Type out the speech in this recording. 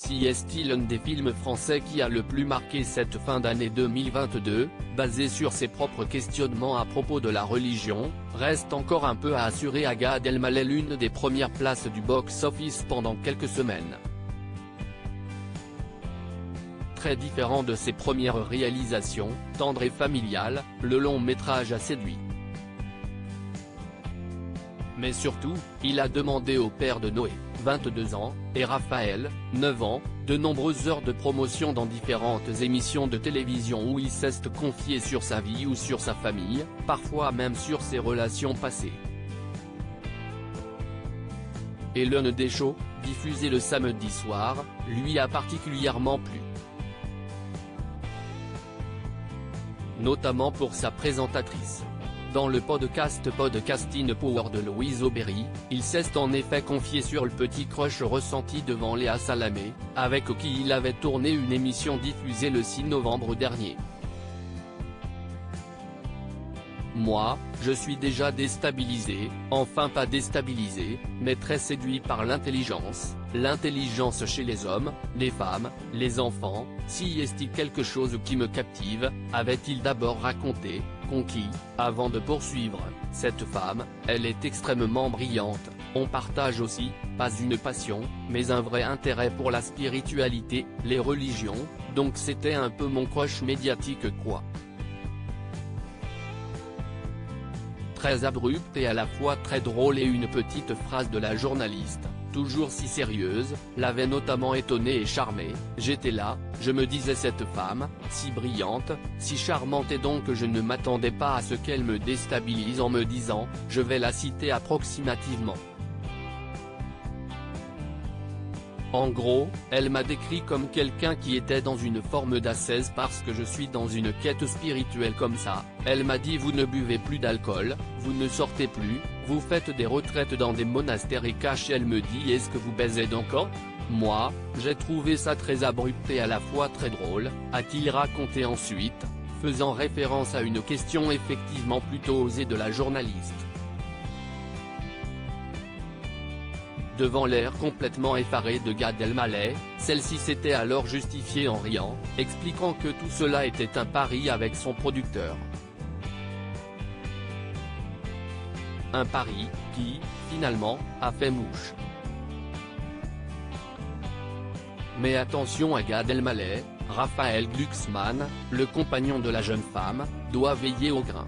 Si est-il un des films français qui a le plus marqué cette fin d'année 2022, basé sur ses propres questionnements à propos de la religion, reste encore un peu à assurer à Gad Elmaleh l'une des premières places du box-office pendant quelques semaines. Très différent de ses premières réalisations, tendre et familial, le long métrage a séduit. Mais surtout, il a demandé au père de Noé, 22 ans, et Raphaël, 9 ans, de nombreuses heures de promotion dans différentes émissions de télévision où il s'est confié sur sa vie ou sur sa famille, parfois même sur ses relations passées. Et l'un des shows, diffusé le samedi soir, lui a particulièrement plu. Notamment pour sa présentatrice. Dans le Podcasting Power de Louise Aubéry, il s'est en effet confié sur le petit crush ressenti devant Léa Salamé, avec qui il avait tourné une émission diffusée le 6 novembre dernier. Moi, je suis déjà déstabilisé, enfin pas déstabilisé, mais très séduit par l'intelligence chez les hommes, les femmes, les enfants. Si est-il quelque chose qui me captive, avait-il d'abord raconté, conquis, avant de poursuivre, cette femme, elle est extrêmement brillante, on partage aussi, pas une passion, mais un vrai intérêt pour la spiritualité, les religions, donc c'était un peu mon crush médiatique quoi. Très abrupte et à la fois très drôle et une petite phrase de la journaliste, toujours si sérieuse, l'avait notamment étonné et charmé. J'étais là, je me disais cette femme, si brillante, si charmante et donc je ne m'attendais pas à ce qu'elle me déstabilise en me disant, je vais la citer approximativement. En gros, elle m'a décrit comme quelqu'un qui était dans une forme d'ascèse parce que je suis dans une quête spirituelle comme ça. Elle m'a dit vous ne buvez plus d'alcool, vous ne sortez plus, vous faites des retraites dans des monastères et cash. Elle me dit est-ce que vous baisez encore ? Moi, j'ai trouvé ça très abrupt et à la fois très drôle, a-t-il raconté ensuite, faisant référence à une question effectivement plutôt osée de la journaliste. Devant l'air complètement effaré de Gad Elmaleh, celle-ci s'était alors justifiée en riant, expliquant que tout cela était un pari avec son producteur. Un pari, qui, finalement, a fait mouche. Mais attention à Gad Elmaleh, Raphaël Glucksmann, le compagnon de la jeune femme, doit veiller au grain.